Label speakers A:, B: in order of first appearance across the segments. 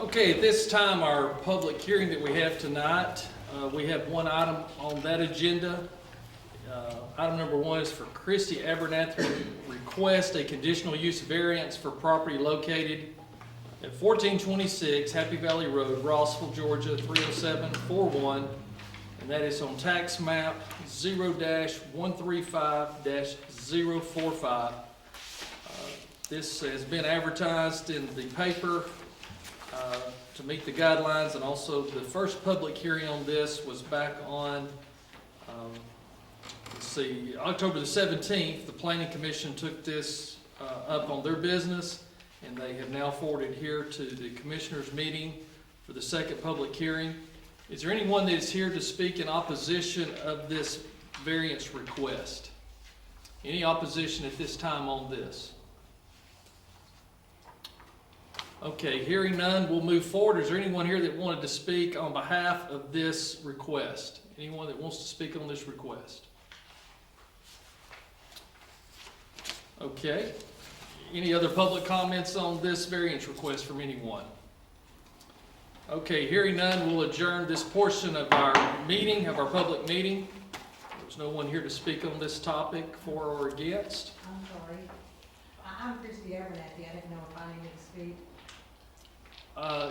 A: Okay, at this time, our public hearing that we have tonight, we have one item on that agenda. Item number one is for Christy Abernathy request a conditional use variance for property located at 1426 Happy Valley Road, Rossville, Georgia, 30741, and that is on tax map 0-135-045. This has been advertised in the paper to meet the guidelines, and also the first public hearing on this was back on, October the 17th. The Planning Commission took this up on their business, and they have now forwarded here to the Commissioners' meeting for the second public hearing. Is there anyone that is here to speak in opposition of this variance request? Any opposition at this time on this? Okay, hearing none, we'll move forward. Is there anyone here that wanted to speak on behalf of this request? Anyone that wants to speak on this request? Okay. Any other public comments on this variance request from anyone? Okay, hearing none, we'll adjourn this portion of our meeting, of our public meeting. There's no one here to speak on this topic for or against.
B: I'm sorry. I'm Christy Abernathy. I didn't know if I needed to speak.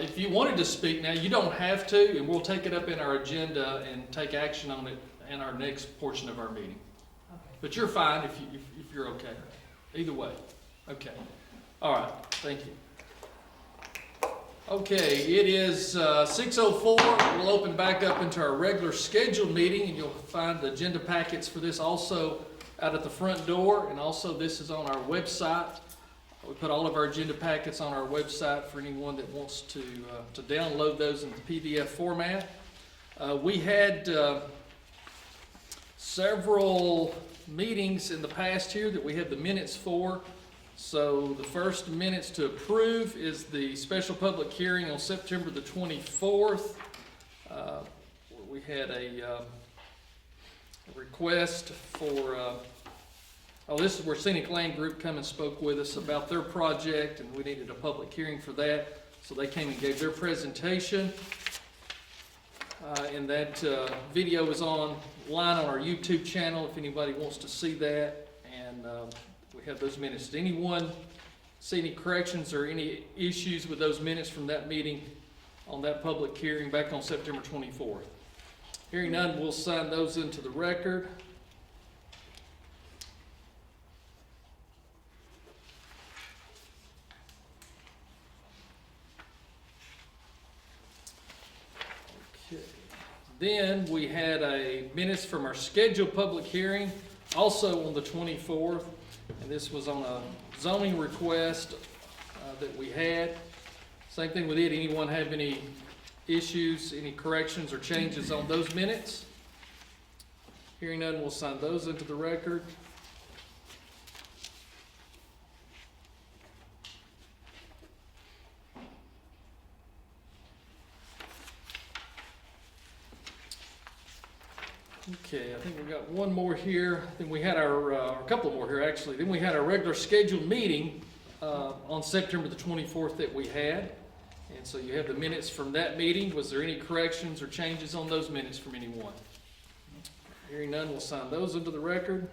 A: If you wanted to speak now, you don't have to, and we'll take it up in our agenda and take action on it in our next portion of our meeting.
B: Okay.
A: But you're fine if you're okay. Either way. Okay. All right. Thank you. Okay, it is 6:04. We'll open back up into our regular scheduled meeting, and you'll find the agenda packets for this also out at the front door, and also this is on our website. We put all of our agenda packets on our website for anyone that wants to download those in the PDF format. We had several meetings in the past here that we had the minutes for. So the first minutes to approve is the special public hearing on September the 24th. Where we had a request for this is where Scenic Land Group come and spoke with us about their project, and we needed a public hearing for that. So they came and gave their presentation. And that video is online on our YouTube channel if anybody wants to see that. And we have those minutes. Did anyone see any corrections or any issues with those minutes from that meeting on that public hearing back on September 24th? Hearing none, we'll sign those into the record. Then we had a minutes from our scheduled public hearing, also on the 24th, and this was on a zoning request that we had. Same thing with it. Anyone have any issues, any corrections or changes on those minutes? Hearing none, we'll sign those into the record. Okay, I think we got one more here. Then we had a couple more here actually. Then we had our regular scheduled meeting on September the 24th that we had. And so you have the minutes from that meeting. Was there any corrections or changes on those minutes from anyone? Hearing none, we'll sign those into the record.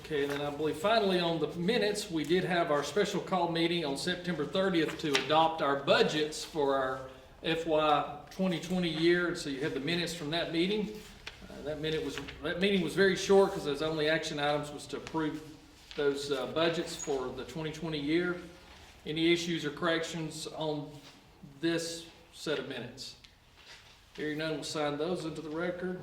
A: Okay, and then I believe finally on the minutes, we did have our special call meeting on September 30th to adopt our budgets for our FY 2020 year. And so you have the minutes from that meeting. That meeting was very short because those only action items was to approve those budgets for the 2020 year. Any issues or corrections on this set of minutes? Hearing none, we'll sign those into the record.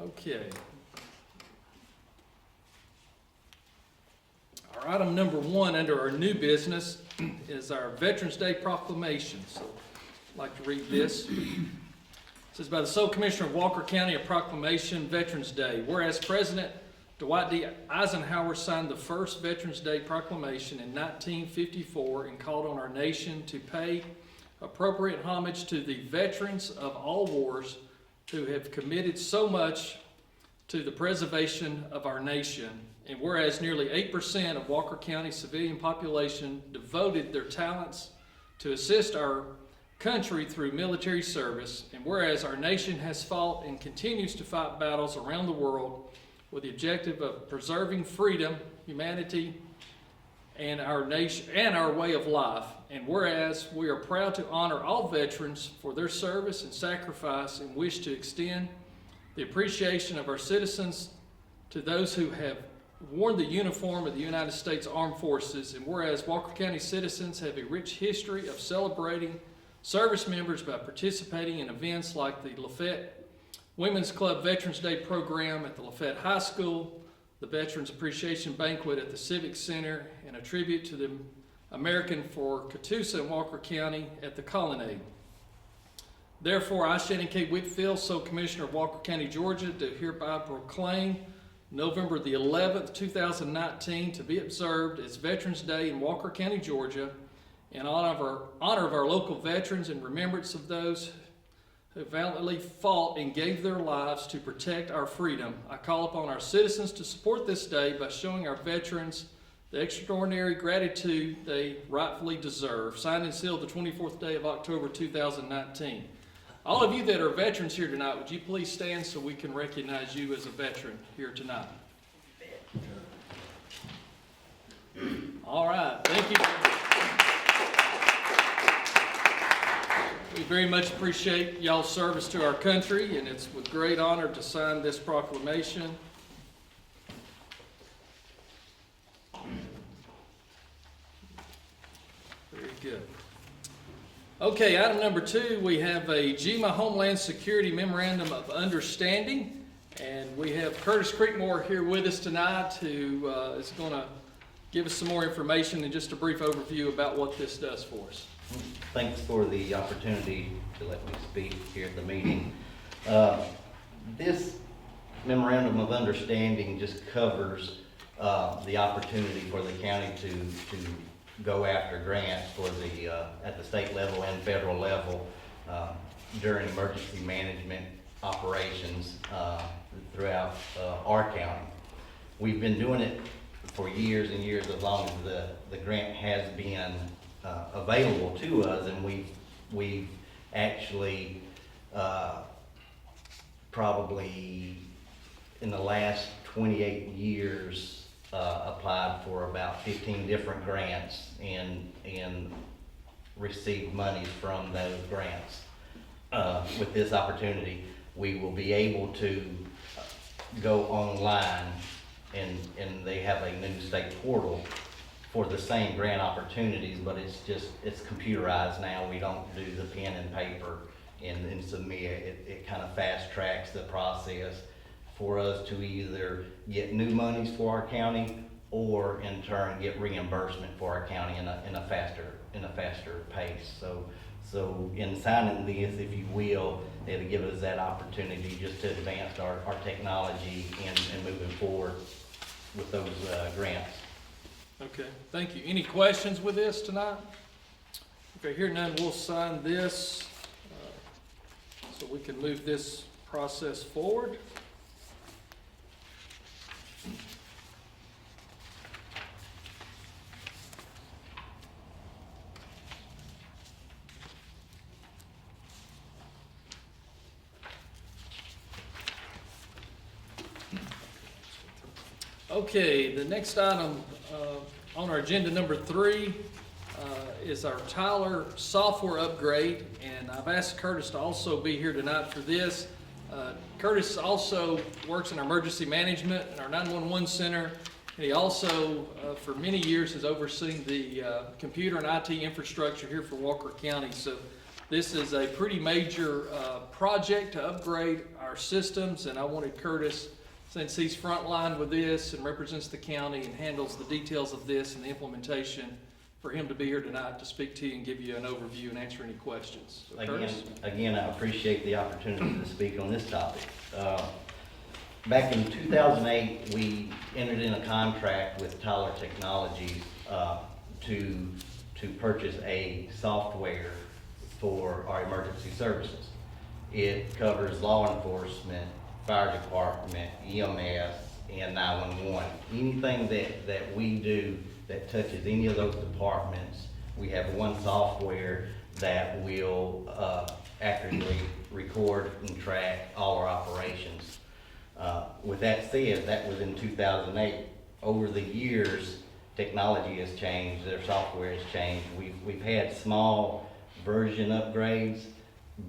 A: Okay. All our item number 1 under our new business is our Veterans Day proclamation. So I'd like to read this. It says, by the sole Commissioner of Walker County, a proclamation, Veterans Day. Whereas President Dwight D. Eisenhower signed the first Veterans Day proclamation in 1954 and called on our nation to pay appropriate homage to the veterans of all wars who have committed so much to the preservation of our nation. And whereas nearly 8% of Walker County's civilian population devoted their talents to assist our country through military service, and whereas our nation has fought and continues to fight battles around the world with the objective of preserving freedom, humanity, and our nation and our way of life, and whereas we are proud to honor all veterans for their service and sacrifice, and wish to extend the appreciation of our citizens to those who have worn the uniform of the United States Armed Forces, and whereas Walker County citizens have a rich history of celebrating service members by participating in events like the Lafayette Women's Club Veterans Day program at the Lafayette High School, the Veterans Appreciation Banquet at the Civic Center, and a tribute to the American for Catoosa and Walker County at the Colonnade. Therefore, I, Shannon K. Whitfield, sole Commissioner of Walker County, Georgia, do hereby proclaim November the 11th, 2019 to be observed as Veterans Day in Walker County, Georgia, in honor of our local veterans and remembrance of those who valiantly fought and gave their lives to protect our freedom. I call upon our citizens to support this day by showing our veterans the extraordinary gratitude they rightfully deserve. Signed and sealed the 24th day of October 2019. All of you that are veterans here tonight, would you please stand so we can recognize you as a veteran here tonight? All right, thank you. We very much appreciate y'all's service to our country, and it's with great honor to sign this proclamation. Very good. Okay, item number 2, we have a GEMA Homeland Security Memorandum of Understanding, and we have Curtis Creekmore here with us tonight who is going to give us some more information and just a brief overview about what this does for us.
C: Thanks for the opportunity to let me speak here at the meeting. This memorandum of understanding just covers the opportunity for the county to go after grants for the at the state level and federal level during emergency management operations throughout our county. We've been doing it for years and years, as long as the grant has been available to us, and we've actually probably in the last 28 years applied for about 15 different grants and received monies from those grants. With this opportunity, we will be able to go online, and they have a new state portal for the same grant opportunities, but it's computerized now. We don't do the pen and paper and submit. It kind of fast tracks the process for us to either get new monies for our county or in turn get reimbursement for our county in a faster pace. So in signing this, if you will, it'll give us that opportunity just to advance our technology and moving forward with those grants.
A: Okay, thank you. Any questions with this tonight? Okay, here none, we'll sign this so we can move this process forward. Okay, the next item on our agenda, number 3, is our Tyler software upgrade, and I've asked Curtis to also be here tonight for this. Curtis also works in our emergency management and our 911 center, and he also, for many years, has overseen the computer and IT infrastructure here for Walker County. So this is a pretty major project to upgrade our systems, and I wanted Curtis, since he's frontline with this and represents the county and handles the details of this and the implementation, for him to be here tonight to speak to you and give you an overview and answer any questions. So, Curtis?
C: Again, I appreciate the opportunity to speak on this topic. Back in 2008, we entered in a contract with Tyler Technologies to purchase a software for our emergency services. It covers law enforcement, fire department, EMS, and 911. Anything that we do that touches any of those departments, we have one software that will accurately record and track all our operations. With that said, that was in 2008. Over the years, technology has changed, their software has changed. We've had small version upgrades,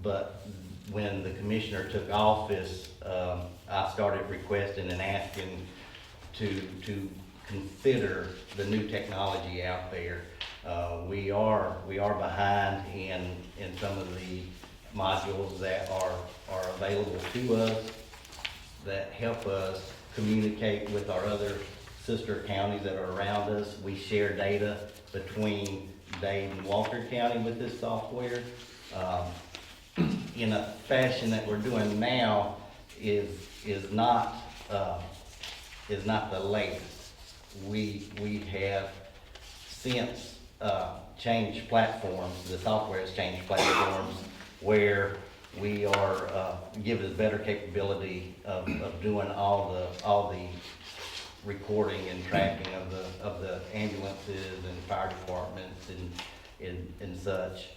C: but when the commissioner took office, I started requesting and asking to consider the new technology out there. We are behind in some of the modules that are available to us that help us communicate with our other sister counties that are around us. We share data between Dade and Walker County with this software. In a fashion that we're doing now is not the latest. We have since changed platforms. The software has changed platforms where we are given better capability of doing all the recording and tracking of the ambulances and fire departments and such.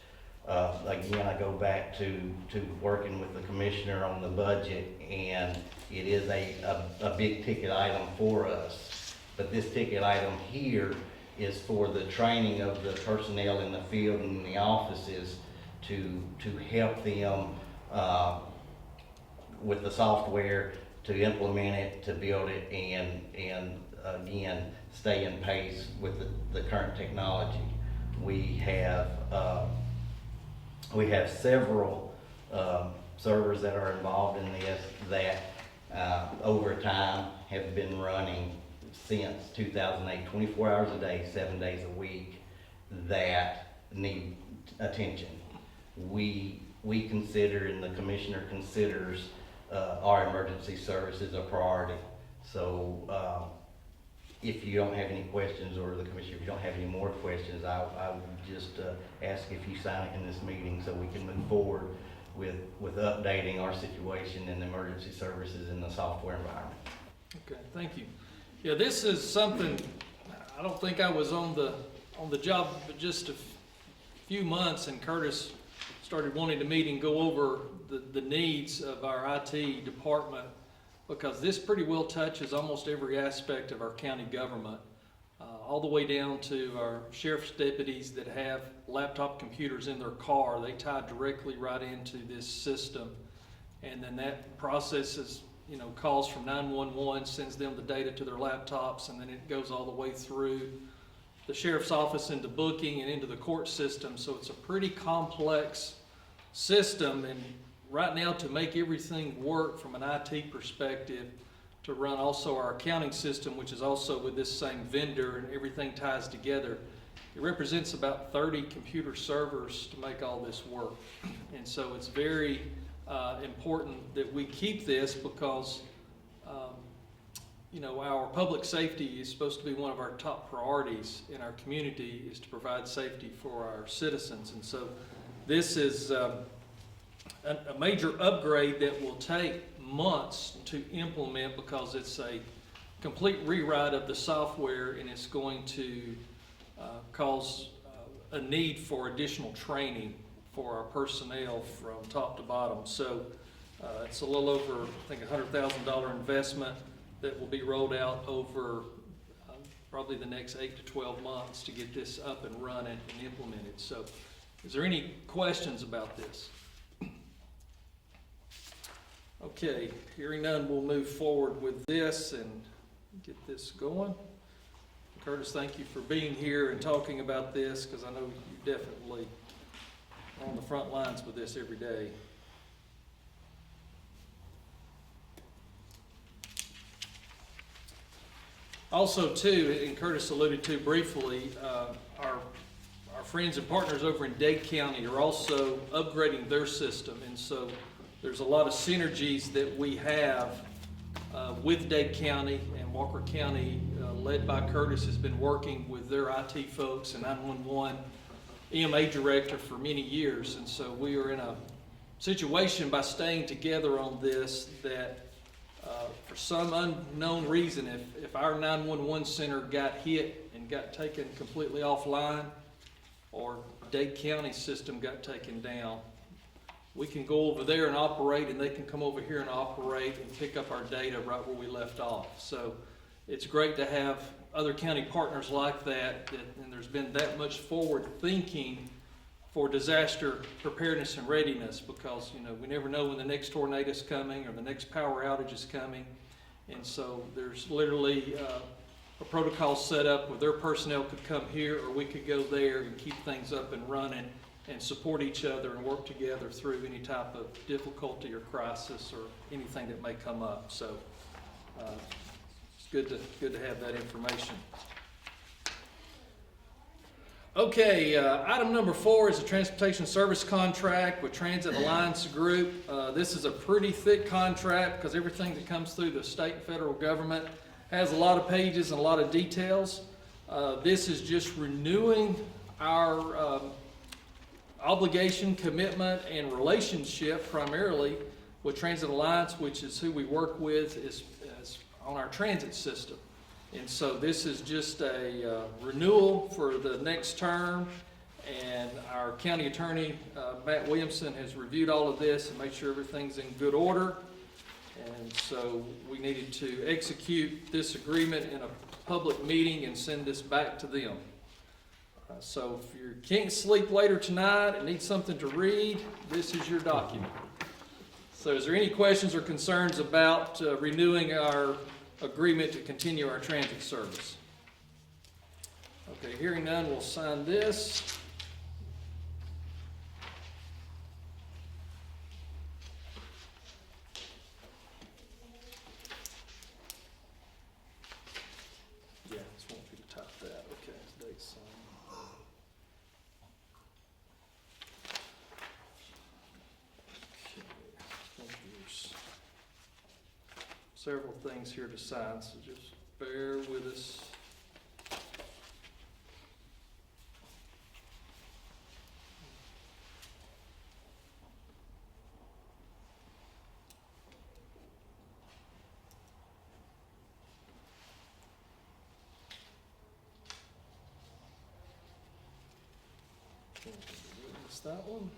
C: Again, I go back to working with the commissioner on the budget, and it is a big ticket item for us. But this ticket item here is for the training of the personnel in the field and in the offices to help them with the software, to implement it, to build it, and again, stay in pace with the current technology. We have several servers that are involved in this that over time have been running since 2008, 24 hours a day, 7 days a week, that need attention. We consider, and the commissioner considers, our emergency services a priority. So if you don't have any questions, or the commissioner, if you don't have any more questions, I would just ask if you sign in this meeting so we can move forward with updating our situation in emergency services in the software environment.
A: Okay, thank you. Yeah, this is something, I don't think I was on the job but just a few months, and Curtis started wanting to meet and go over the needs of our IT department, because this pretty well touches almost every aspect of our county government, all the way down to our sheriff's deputies that have laptop computers in their car. They tie directly right into this system, and then that processes, calls from 911, sends them the data to their laptops, and then it goes all the way through the sheriff's office into booking and into the court system. So it's a pretty complex system, and right now, to make everything work from an IT perspective, to run also our accounting system, which is also with this same vendor, and everything ties together, it represents about 30 computer servers to make all this work. And so it's very important that we keep this, because our public safety is supposed to be one of our top priorities in our community, is to provide safety for our citizens. And so this is a major upgrade that will take months to implement, because it's a complete rewrite of the software, and it's going to cause a need for additional training for our personnel from top to bottom. So it's a little over, I think, $100,000 investment that will be rolled out over probably the next 8 to 12 months to get this up and running and implemented. So is there any questions about this? Okay, hearing none, we'll move forward with this and get this going. Curtis, thank you for being here and talking about this, because I know you definitely are on the front lines with this. this every day. Also too, and Curtis alluded to briefly, our friends and partners over in Dade County are also upgrading their system. And so there's a lot of synergies that we have with Dade County, and Walker County, led by Curtis, has been working with their IT folks and 911 EMA director for many years. And so we are in a situation by staying together on this that for some unknown reason, if our 911 center got hit and got taken completely offline, or Dade County system got taken down, we can go over there and operate, and they can come over here and operate and pick up our data right where we left off. So it's great to have other county partners like that, and there's been that much forward thinking for disaster preparedness and readiness, because we never know when the next tornado is coming or the next power outage is coming. And so there's literally a protocol set up where their personnel could come here, or we could go there and keep things up and running and support each other and work together through any type of difficulty or crisis or anything that may come up. So it's good to have that information. Okay, item number 4 is a transportation service contract with Transit Alliance Group. This is a pretty thick contract because everything that comes through the state and federal government has a lot of pages and a lot of details. This is just renewing our obligation, commitment, and relationship primarily with Transit Alliance, which is who we work with is on our transit system. And so this is just a renewal for the next term, and our county attorney, Matt Williamson, has reviewed all of this and made sure everything's in good order. And so we needed to execute this agreement in a public meeting and send this back to them. So if you can't sleep later tonight and need something to read, this is your document. So is there any questions or concerns about renewing our agreement to continue our transit service? Okay, hearing none, we'll sign this. Yeah, just want you to type that. Okay, date sign. Okay, there's several things here to sign, so just bear with us. What's that one?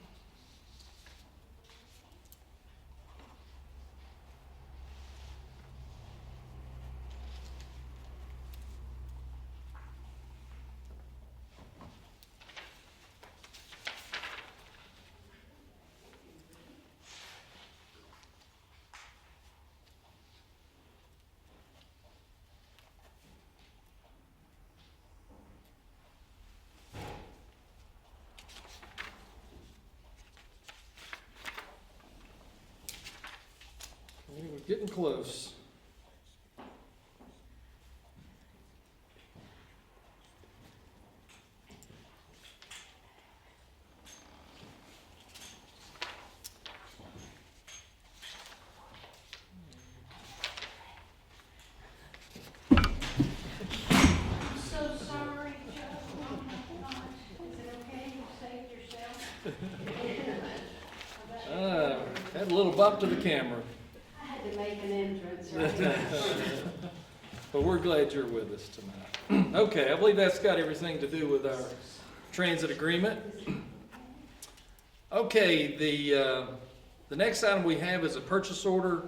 A: We're getting close.
D: So sorry, Joe. Is it okay? You saved yourself?
A: Had a little bump to the camera.
D: I had to make an entrance right.
A: But we're glad you're with us tonight. Okay, I believe that's got everything to do with our transit agreement. Okay, the next item we have is a purchase order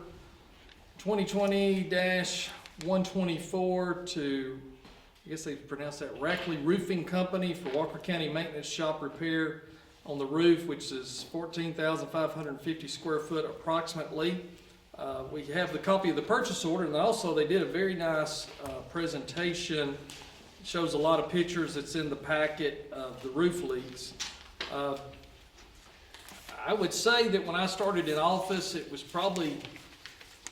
A: 2020-124 to, I guess they pronounce that, Rackley Roofing Company for Walker County Maintenance Shop Repair on the roof, which is 14,550 square foot approximately. We have the copy of the purchase order, and also they did a very nice presentation. It shows a lot of pictures that's in the packet of the roof leaks. I would say that when I started in office, it was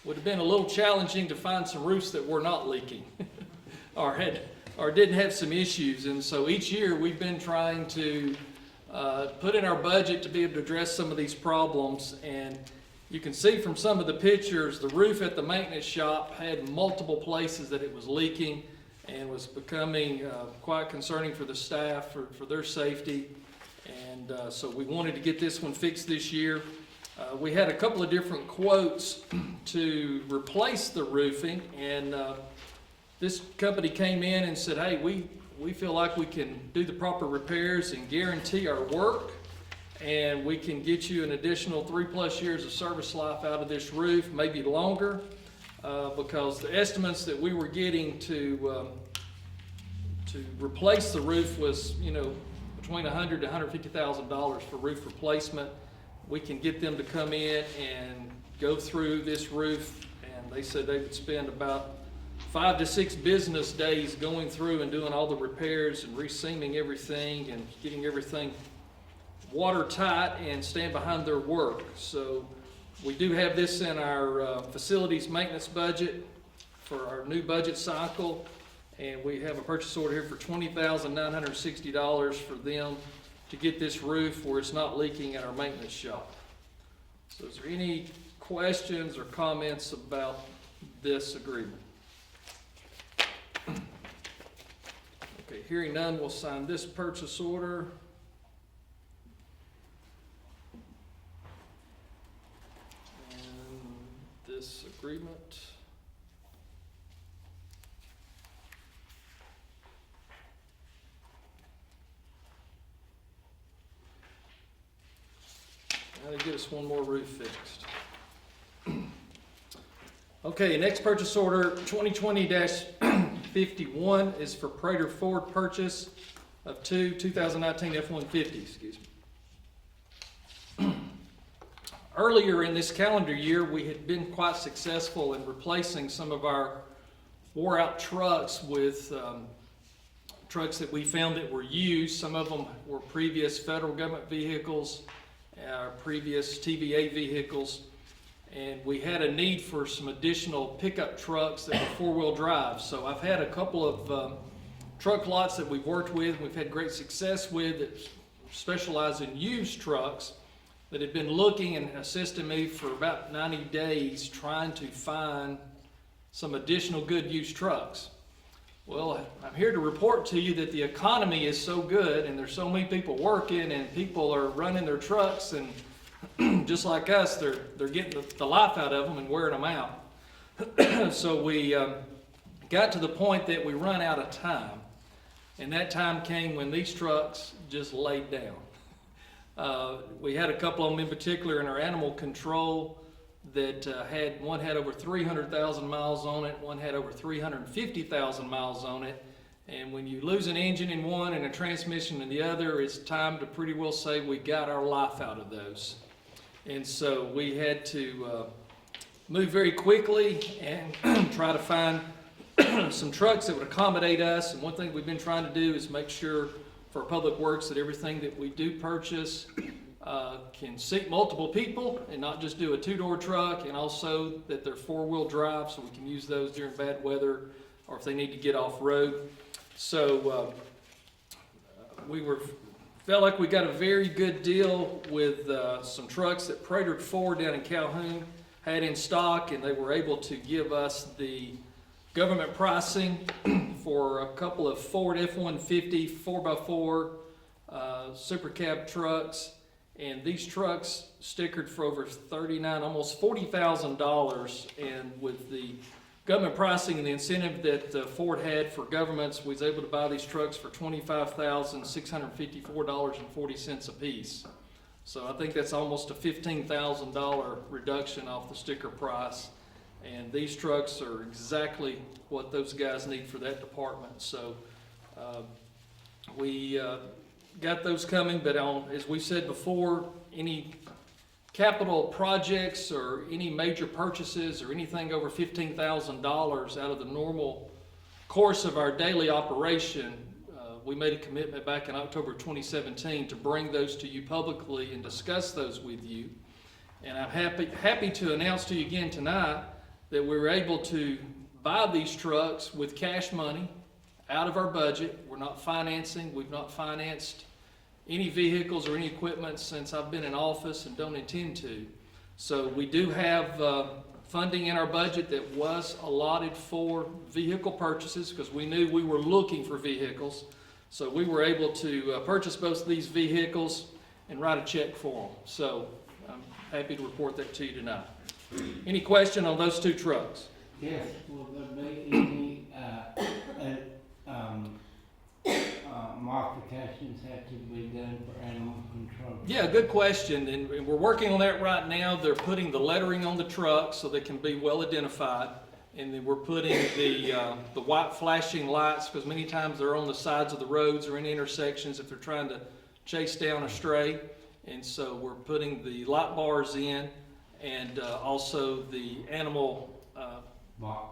A: would have been a little challenging to find some roofs that were not leaking. or didn't have some issues. And so each year we've been trying to put in our budget to be able to address some of these problems. And you can see from some of the pictures, the roof at the maintenance shop had multiple places that it was leaking and was becoming quite concerning for the staff, for their safety. And so we wanted to get this one fixed this year. We had a couple of different quotes to replace the roofing, and this company came in and said, hey, we feel like we can do the proper repairs and guarantee our work, and we can get you an additional 3+ years of service life out of this roof, maybe longer, because the estimates that we were getting to replace the roof was, between $100,000 to $150,000 for roof replacement. We can get them to come in and go through this roof, and they said they would spend about 5 to 6 business days going through and doing all the repairs and re-seaming everything and getting everything watertight and stand behind their work. So we do have this in our facilities maintenance budget for our new budget cycle, and we have a purchase order here for $20,960 for them to get this roof where it's not leaking at our maintenance shop. So is there any questions or comments about this agreement? Okay, hearing none, we'll sign this purchase order. And this agreement. Now they get us one more roof fixed. Okay, next purchase order, 2020-51, is for Prater Ford purchase of 2019 F-150, excuse me. Earlier in this calendar year, we had been quite successful in replacing some of our wore-out trucks with trucks that we found that were used. Some of them were previous federal government vehicles, our previous TVA vehicles, and we had a need for some additional pickup trucks that were four-wheel drive. So I've had a couple of truck lots that we've worked with, we've had great success with, that specialize in used trucks, that have been looking and assisting me for about 90 days trying to find some additional good used trucks. Well, I'm here to report to you that the economy is so good and there's so many people working and people are running their trucks, and just like us, they're getting the life out of them and wearing them out. So we got to the point that we run out of time, and that time came when these trucks just laid down. We had a couple of them in particular in our animal control that one had over 300,000 miles on it, one had over 350,000 miles on it. And when you lose an engine in one and a transmission in the other, it's time to pretty well say we got our life out of those. And so we had to move very quickly and try to find some trucks that would accommodate us. And one thing we've been trying to do is make sure for Public Works that everything that we do purchase can seat multiple people and not just do a two-door truck, and also that they're four-wheel drive so we can use those during bad weather or if they need to get off-road. So felt like we got a very good deal with some trucks that Prater Ford down in Calhoun had in stock, and they were able to give us the government pricing for a couple of Ford F-150 4x4 super cab trucks. And these trucks stickered for over almost $40,000, and with the government pricing and the incentive that Ford had for governments, we was able to buy these trucks for $25,654.40 a piece. So I think that's almost a $15,000 reduction off the sticker price. And these trucks are exactly what those guys need for that department. So we got those coming, but as we said before, any capital projects or any major purchases or anything over $15,000 out of the normal course of our daily operation, we made a commitment back in October 2017 to bring those to you publicly and discuss those with you. And I'm happy to announce to you again tonight that we were able to buy these trucks with cash money out of our budget. We're not financing. We've not financed any vehicles or any equipment since I've been in office and don't intend to. So we do have funding in our budget that was allotted for vehicle purchases because we knew we were looking for vehicles. So we were able to purchase both of these vehicles and write a check for them. So I'm happy to report that to you tonight. Any question on those two trucks?
E: Yes, will there be any, modifications have to be done for animal control?
A: Yeah, good question, and we're working on that right now. They're putting the lettering on the truck so they can be well identified, and then we're putting the white flashing lights, because many times they're on the sides of the roads or in intersections if they're trying to chase down a stray, and so we're putting the light bars in, and also the animal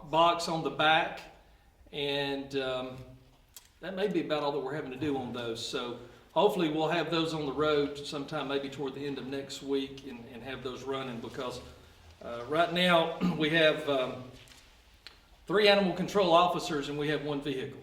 A: box on the back, and that may be about all that we're having to do on those. So hopefully we'll have those on the road sometime maybe toward the end of next week and have those running, because right now we have 3 animal control officers and we have 1 vehicle.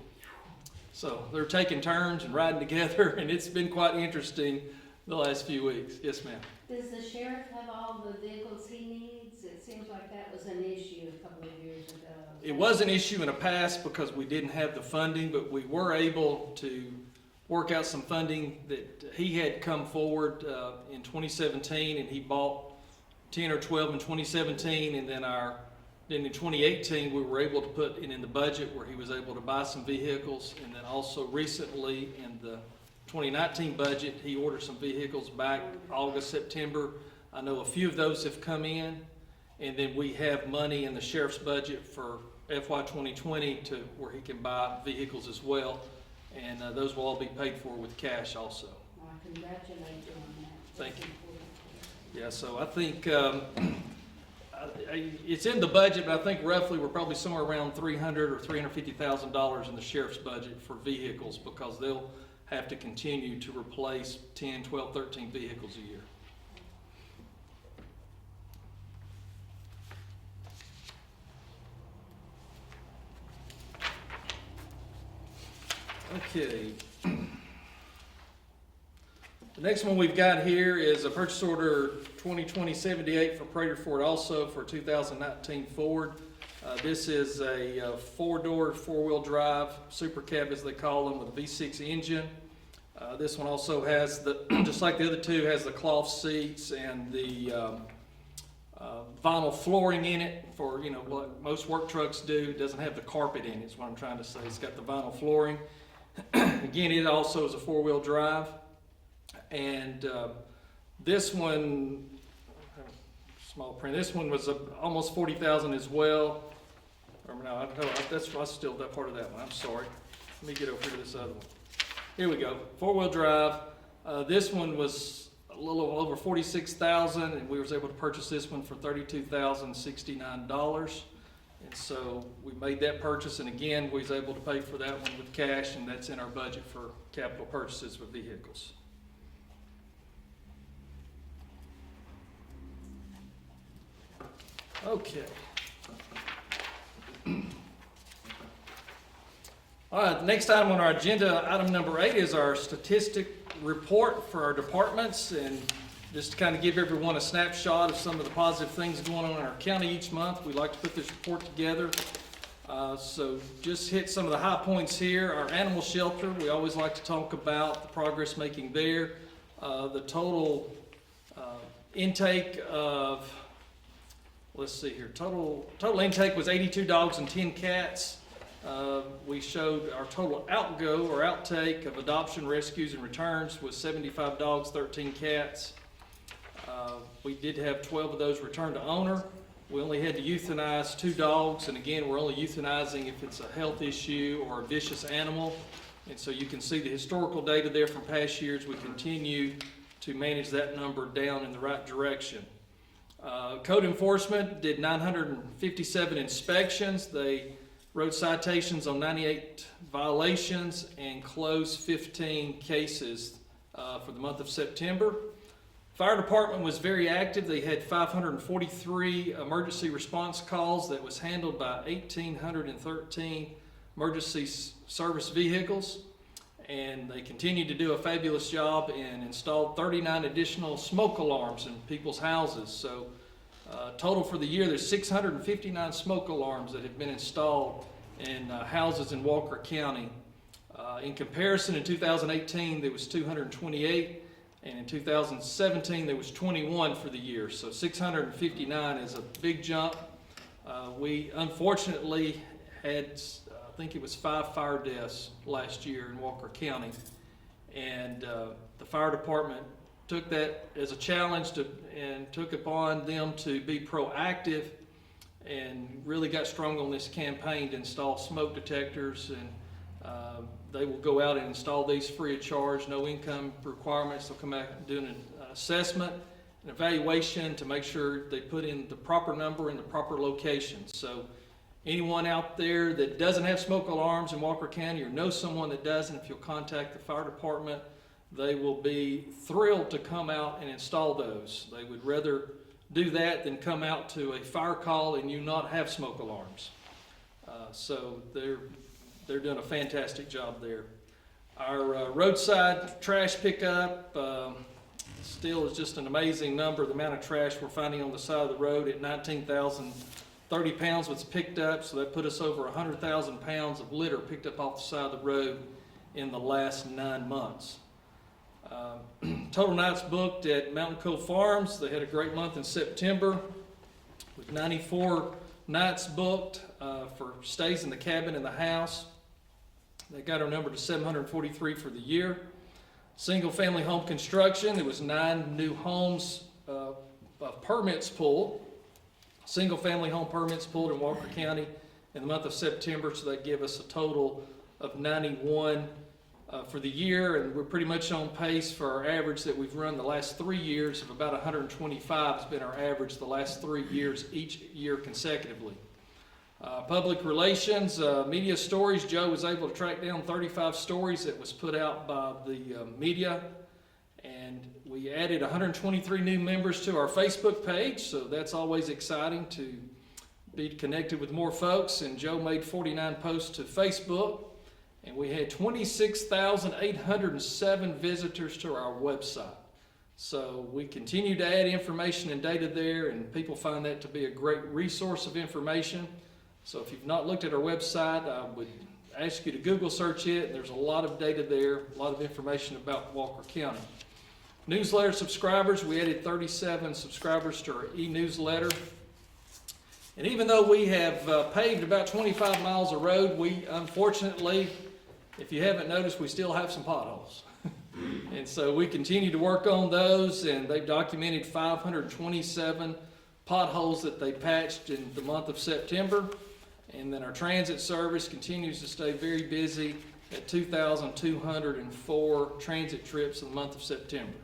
A: So they're taking turns and riding together, and it's been quite interesting the last few weeks. Yes, ma'am.
D: Does the sheriff have all the vehicles he needs? It seems like that was an issue a couple of years ago.
A: It was an issue in the past because we didn't have the funding, but we were able to work out some funding that he had come forward in 2017, and he bought 10 or 12 in 2017, and then in 2018 we were able to put it in the budget where he was able to buy some vehicles, and then also recently in the 2019 budget he ordered some vehicles back August, September. I know a few of those have come in, and then we have money in the sheriff's budget for FY 2020 to where he can buy vehicles as well, and those will all be paid for with cash also.
D: Well, I congratulate you on that.
A: Thank
D: That's
A: you. Yeah, so I think it's in the budget, but I think roughly we're probably somewhere around $300,000 or $350,000 in the sheriff's budget for vehicles, because they'll have to continue to replace 10, 12, 13 vehicles a year. Okay. The next one we've got here is a purchase order 2020-78 for Prater Ford, also for 2019 Ford. This is a 4-door, 4-wheel drive, super cab as they call them, with a V6 engine. This one also has just like the other two, has the cloth seats and the vinyl flooring in it for, what most work trucks do. It doesn't have the carpet in it, is what I'm trying to say. It's got the vinyl flooring. Again, it also is a 4-wheel drive. And this one, small print, this one was almost $40,000 as well. Or no, that's still that part of that one. I'm sorry. Let me get over to this other one. Here we go. 4-wheel drive. This one was a little over $46,000, and we was able to purchase this one for $32,069. And so we made that purchase, and again, we was able to pay for that one with cash, and that's in our budget for capital purchases with vehicles. Okay. All right, the next item on our agenda, item number 8, is our statistic report for our departments, and just to kind of give everyone a snapshot of some of the positive things going on in our county each month. We like to put this report together. So just hit some of the high points here. Our animal shelter, we always like to talk about the progress making there. The total intake of, let's see here, total intake was 82 dogs and 10 cats. We showed our total outgo or outtake of adoption, rescues, and returns was 75 dogs, 13 cats. We did have 12 of those returned to owner. We only had to euthanize 2 dogs, and again, we're only euthanizing if it's a health issue or a vicious animal. And so you can see the historical data there from past years. We continue to manage that number down in the right direction. Code enforcement did 957 inspections. They wrote citations on 98 violations and closed 15 cases for the month of September. Fire department was very active. They had 543 emergency response calls that was handled by 1,813 emergency service vehicles. And they continue to do a fabulous job and installed 39 additional smoke alarms in people's houses. So total for the year, there's 659 smoke alarms that have been installed in houses in Walker County. In comparison, in 2018, there was 228, and in 2017, there was 21 for the year. So 659 is a big jump. We unfortunately had, I think it was 5 fire deaths last year in Walker County. And the fire department took that as a challenge and took upon them to be proactive and really got strong on this campaign to install smoke detectors. And they will go out and install these free of charge, no income requirements. They'll come out and do an assessment, an evaluation to make sure they put in the proper number in the proper location. So anyone out there that doesn't have smoke alarms in Walker County or knows someone that doesn't, if you'll contact the fire department, they will be thrilled to come out and install those. They would rather do that than come out to a fire call and you not have smoke alarms. So they're doing a fantastic job there. Our roadside trash pickup still is just an amazing number. The amount of trash we're finding on the side of the road at 19,030 pounds was picked up, so that put us over 100,000 pounds of litter picked up off the side of the road in the last 9 months. Total nights booked at Mountain Cove Farms. They had a great month in September with 94 nights booked for stays in the cabin and the house. They got our number to 743 for the year. Single family home construction, there was 9 new homes permits pulled. Single family home permits pulled in Walker County in the month of September, so that give us a total of 91 for the year, and we're pretty much on pace for our average that we've run the last 3 years of about 125 has been our average the last 3 years, each year consecutively. Public relations, media stories. Joe was able to track down 35 stories that was put out by the media, and we added 123 new members to our Facebook page, so that's always exciting to be connected with more folks. And Joe made 49 posts to Facebook, and we had 26,807 visitors to our website. So we continue to add information and data there, and people find that to be a great resource of information. So if you've not looked at our website, I would ask you to Google search it. There's a lot of data there, a lot of information about Walker County. Newsletter subscribers, we added 37 subscribers to our e-newsletter. And even though we have paved about 25 miles of road, we unfortunately, if you haven't noticed, we still have some potholes. And so we continue to work on those, and they've documented 527 potholes that they patched in the month of September. And then our transit service continues to stay very busy at 2,204 transit trips in the month of September.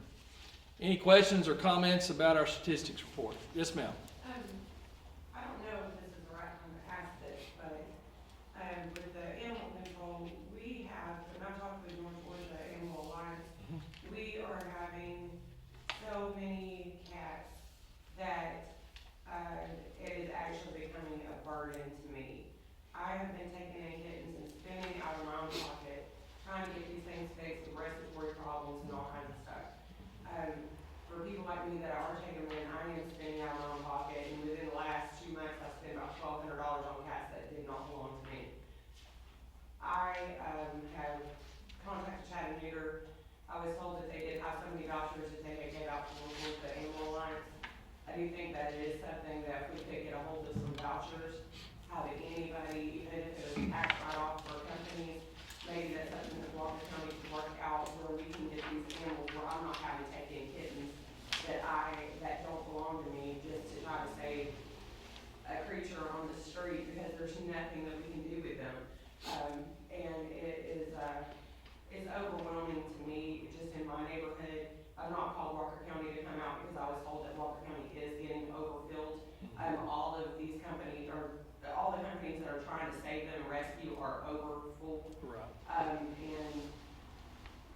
A: Any questions or comments about our statistics report? Yes, ma'am.
F: I don't know if this is the right time to ask this, but with the animal control, we have, and I've talked with North Georgia Animal Alliance, we are having so many cats that it is actually becoming a burden to me. I have been taking in kittens and spending out of my own pocket, trying to get these things fixed with respiratory problems and all kinds of stuff. For people like me that are taking them in, I am spending out of my own pocket, and within the last 2 months, I've spent about $1,200 on cats that did not belong to me. I have contacted Chattanooga. I was told that they did have so many vouchers that they could get out to the Animal Alliance. I do think that it is something that if we could get a hold of some vouchers, having anybody, even if it was a tax write-off for companies, maybe that's something that Walker County can work out where we can get these animals where I'm not having to take in kittens that don't belong to me just to try to save a creature on the street because there's nothing that we can do with them. And it is, it's overwhelming to me just in my neighborhood. I've not called Walker County to come out because I was told that Walker County is getting overfilled. All of these companies all the companies that are trying to save them and rescue are over full.
A: Right.
F: And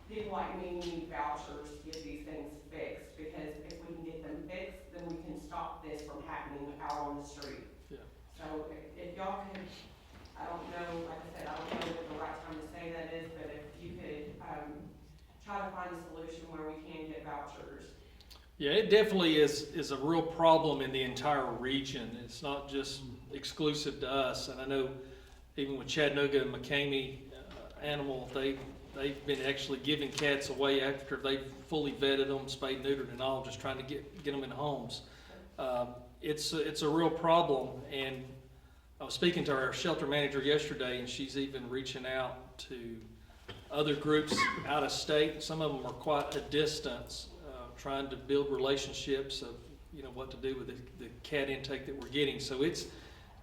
F: people like me need vouchers to get these things fixed, because if we can get them fixed, then we can stop this from happening out on the street.
A: Yeah.
F: So if y'all could, I don't know, like I said, I don't try to find a solution where we can get vouchers.
A: Yeah, it definitely is a real problem in the entire region. It's not just exclusive to us. And I know even with Chattanooga and McCamey Animal, they've been actually giving cats away after they've fully vetted them, spayed, neutered, and all, just trying to get them in homes. It's a real problem, and I was speaking to our shelter manager yesterday, and she's even reaching out to other groups out of state. Some of them are quite a distance, trying to build relationships of, you know, what to do with the cat intake that we're getting. So it's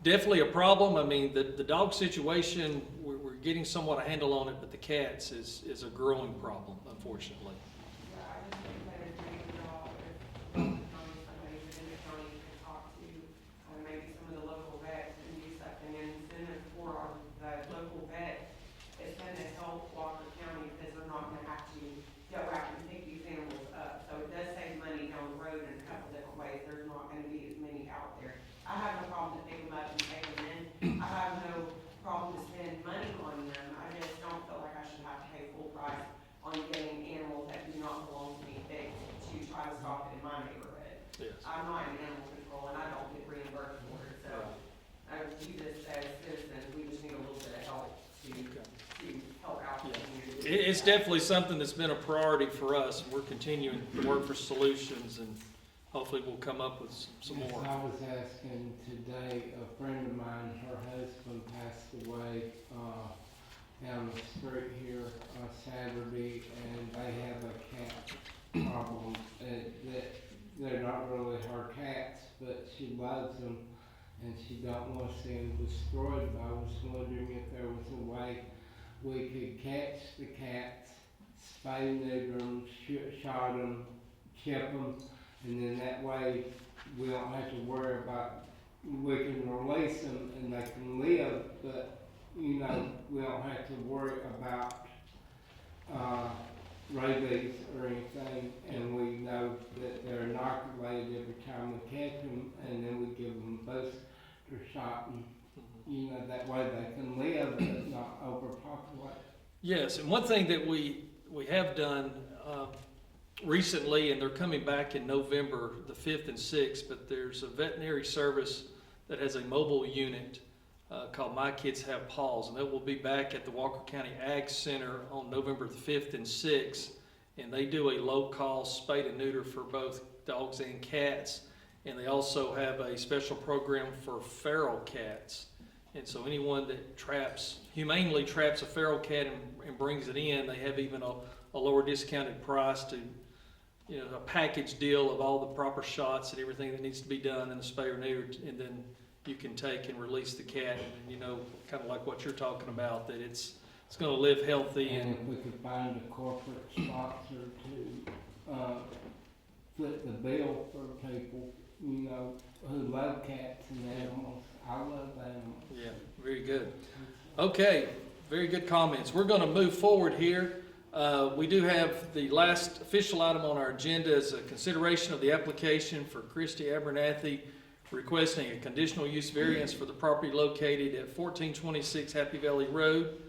A: definitely a problem. I mean, the dog situation, we're getting somewhat a handle on it, but the cats is a growing problem, unfortunately.
F: Yeah, I just think that it's pretty good job if somebody within the county can talk to, maybe some of the local vets and do something, and incentive for the local vet is gonna help Walker County, because they're not gonna have to go out and pick these animals up. So it does save money down the road in a couple different ways. There's not gonna be as many out there. I have no problem to pick them up and take them in. I have no problem to spend money on them. I just don't feel like I should have to pay full price on getting animals that do not belong to me fixed to try to stop it in my neighborhood.
A: Yes.
F: I'm not in animal control and I don't get reimbursed for it, so I view this as citizens, we just need a little bit of help to help out the
A: Yeah.
F: community.
A: It's definitely something that's been a priority for us, and we're continuing to work for solutions, and hopefully we'll come up with some
E: Yes,
A: more.
E: I was asking today, a friend of mine, her husband passed away, down the street here on Saturday, and they have a cat problem. That they're not really her cats, but she loves them, and she don't want to see them destroyed. But I was wondering if there was a way we could catch the cats, spay, neuter them, shot them, chip them, and then that way we don't have to worry about, we can release them and they can live, but, you know, we don't have to worry about, rabies or anything, and we know that they're inoculated every time we catch them, and then we give them a booster shot, and, you know, that way they can live but not overpopulate.
A: Yes, and one thing that we have done recently, and they're coming back in November the 5th and 6th, but there's a veterinary service that has a mobile unit called My Kids Have Paws, and it will be back at the Walker County Ag Center on November the 5th and 6th, and they do a low-cost spay and neuter for both dogs and cats, and they also have a special program for feral cats. And so anyone that humanely traps a feral cat and brings it in, they have even a lower discounted price to, you know, a package deal of all the proper shots and everything that needs to be done in the spay or neuter, and then you can take and release the cat, and, you know, kind of like what you're talking about, that it's going to live healthy.
E: And if we could find a corporate sponsor to foot the bill for people, you know, who love cats and animals. I love animals.
A: Yeah, very good. Okay, very good comments. We're going to move forward here. We do have the last official item on our agenda is a consideration of the application for Christy Abernathy requesting a conditional use variance for the property located at 1426 Happy Valley Road,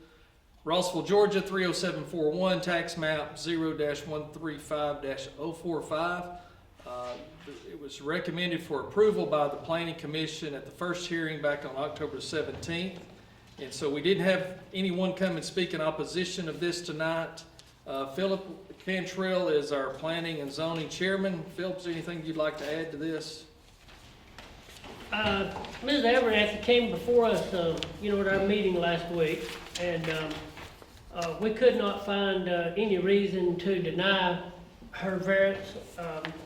A: Rossville, Georgia 30741, tax map 0-135-045. It was recommended for approval by the Planning Commission at the first hearing back on October 17th. And so we didn't have anyone come and speak in opposition of this tonight. Philip Cantrell is our Planning and Zoning Chairman. Philip, is there anything you'd like to add to this?
G: Ms. Abernathy came before us, at our meeting last week, and we could not find any reason to deny her variance.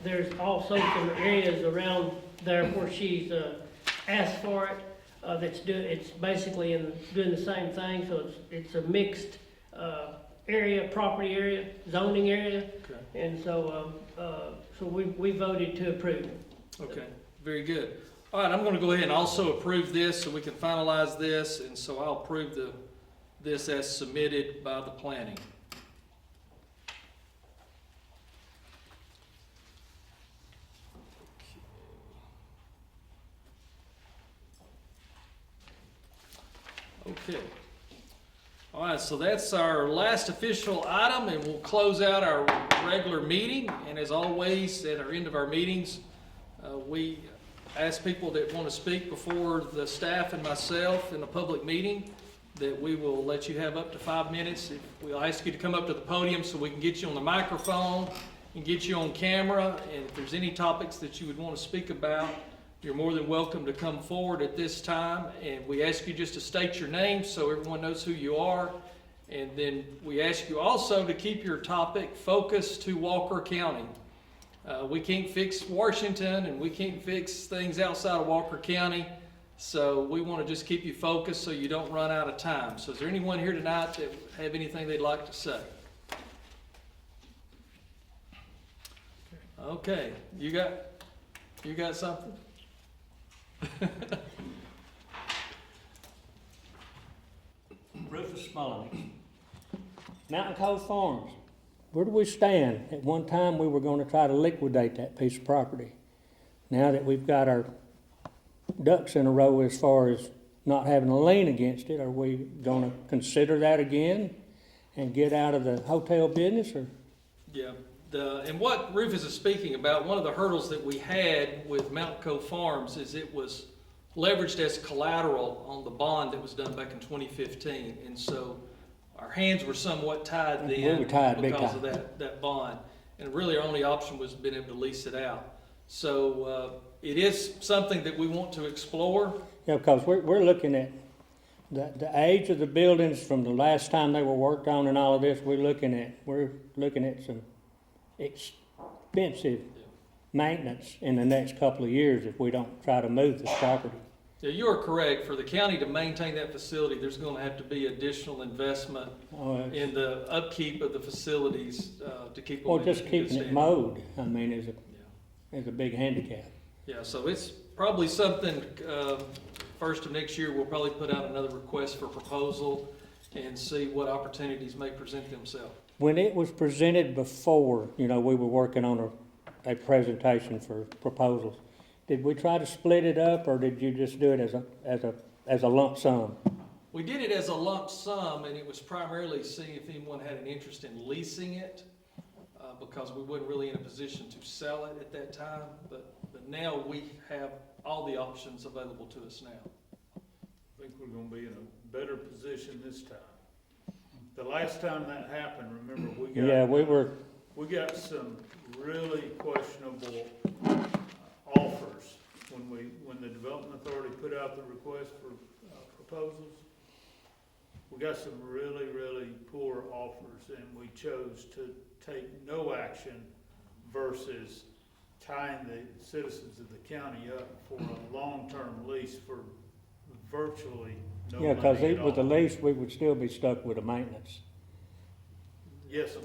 G: There's also some areas around there where she's asked for it. It's basically doing the same thing, so it's a mixed area, property area, zoning area,
A: Okay.
G: and so we voted to approve.
A: Okay, very good. All right, I'm going to go ahead and also approve this so we can finalize this, and so I'll approve this as submitted by the planning. Okay. All right, so that's our last official item, and we'll close out our regular meeting. And as always, at our end of our meetings, we ask people that want to speak before the staff and myself in a public meeting that we will let you have up to 5 minutes. We'll ask you to come up to the podium so we can get you on the microphone and get you on camera. And if there's any topics that you would want to speak about, you're more than welcome to come forward at this time. And we ask you just to state your name so everyone knows who you are. And then we ask you also to keep your topic focused to Walker County. We can't fix Washington and we can't fix things outside of Walker County. So we want to just keep you focused so you don't run out of time. So is there anyone here tonight that have anything they'd like to say? Okay, you got something?
H: Rufus Smalley. Mountain Cove Farms. Where do we stand? At one time, we were gonna try to liquidate that piece of property. Now that we've got our ducks in a row as far as not having a lien against it, are we gonna consider that again and get out of the hotel business, or?
A: Yeah, and what Rufus is speaking about, one of the hurdles that we had with Mountain Cove Farms is it was leveraged as collateral on the bond that was done back in 2015. And so our hands were somewhat tied then.
H: We were tied big
A: because
H: time.
A: of that bond. And really our only option was being able to lease it out. So it is something that we want to explore.
H: Yeah, because we're looking at the age of the buildings from the last time they were worked on and all of this, we're looking at some expensive maintenance in the next couple of years if we don't try to move this property.
A: Yeah, you are correct. For the county to maintain that facility, there's going to have to be additional investment in the upkeep of the facilities to keep them
H: Or
A: in
H: just
A: good
H: keeping it
A: standing.
H: mowed, I mean, is a big handicap.
A: Yeah, so it's probably something, first of next year, we'll probably put out another request for proposal and see what opportunities may present themselves.
H: When it was presented before, we were working on a presentation for proposals. Did we try to split it up, or did you just do it as a lump sum?
A: We did it as a lump sum, and it was primarily seeing if anyone had an interest in leasing it, because we weren't really in a position to sell it at that time. But now we have all the options available to us now.
I: I think we're gonna be in a better position this time. The last time that happened, remember, we got some really questionable offers when the Development Authority put out the request for proposals. We got some really, really poor offers, and we chose to take no action versus tying the citizens of the county up for a long-term lease for virtually no money
H: Yeah, because
I: at
H: with the
I: all.
H: lease, we would still be stuck with the maintenance.
I: Yes,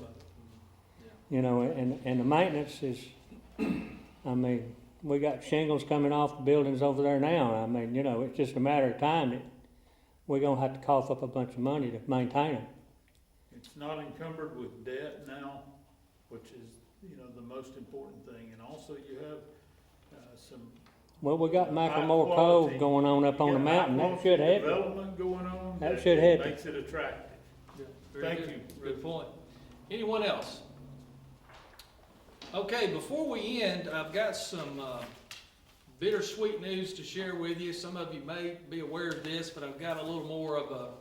H: And the maintenance is, I mean, we got shingles coming off the buildings over there now. I mean, it's just a matter of time that we're gonna have to cough up a bunch of money to maintain them.
I: it's not encumbered with debt now, which is, the most important thing. And also you have some
H: Well, we got
I: high
H: Macklemore
I: quality-
H: Cove going on up on the
I: you got
H: mountain. That
I: high-quality
H: should help it.
I: development going on.
H: That should help it.
I: Makes it attractive.
A: Very
I: Thank
A: good.
I: you.
A: Good point. Anyone else? Okay, before we end, I've got some bittersweet news to share with you. Some of you may be aware of this, but I've got a little more of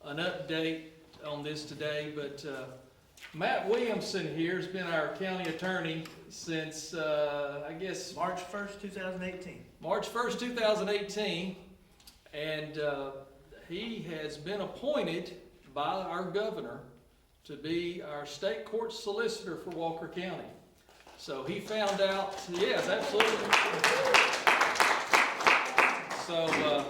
A: an update on this today. But Matt Williamson here has been our county attorney since, I guess,
J: March 1st, 2018.
A: March 1st, 2018, and he has been appointed by our governor to be our state court solicitor for Walker County. So he found out, yes, absolutely. So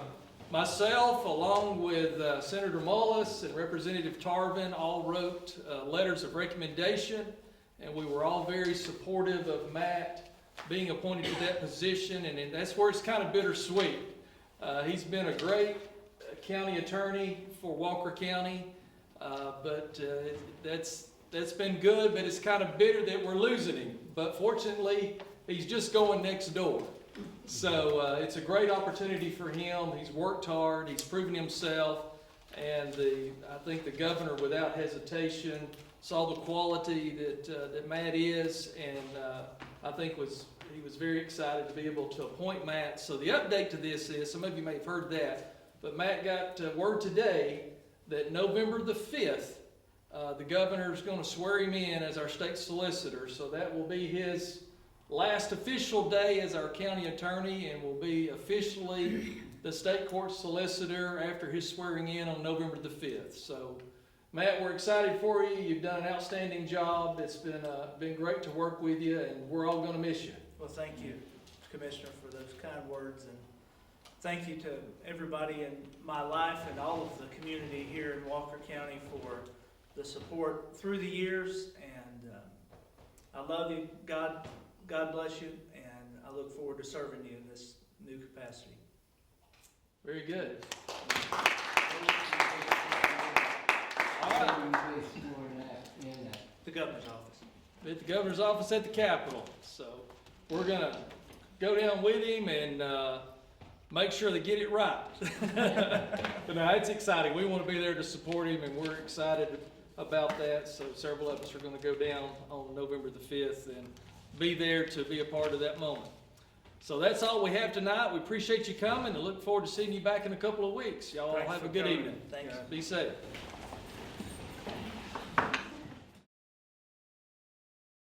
A: myself, along with Senator Mullis and Representative Tarvin, all wrote letters of recommendation, and we were all very supportive of Matt being appointed to that position, and that's where it's kind of bittersweet. He's been a great county attorney for Walker County, but that's been good, but it's kind of bitter that we're losing him. But fortunately, he's just going next door. So it's a great opportunity for him. He's worked hard, he's proven himself, And I think the governor, without hesitation, saw the quality that Matt is, and I think he was very excited to be able to appoint Matt. So the update to this is, some of you may have heard that, but Matt got word today that November the 5th, the governor's going to swear him in as our state solicitor. So that will be his last official day as our county attorney, and will be officially the state court solicitor after his swearing in on November the 5th. So, Matt, we're excited for you. You've done an outstanding job. It's been great to work with you, and we're all going to miss you.
J: Well, thank you, Commissioner, for those kind words, and thank you to everybody in my life and all of the community here in Walker County for the support through the years, and I love you. God bless you, and I look forward to serving you in this new capacity.
A: Very good.
E: Where will you be sworn in at?
J: The governor's office.
A: At the governor's office at the Capitol. So we're going to go down with him and make sure they get it right. But no, it's exciting. We want to be there to support him, and we're excited about that. So several of us are going to go down on November the 5th and be there to be a part of that moment. So that's all we have tonight. We appreciate you coming and look forward to seeing you back in a couple of weeks. Y'all
J: Thanks
A: have a
J: for
A: good
J: coming.
A: evening.
J: Thanks.
A: Be safe.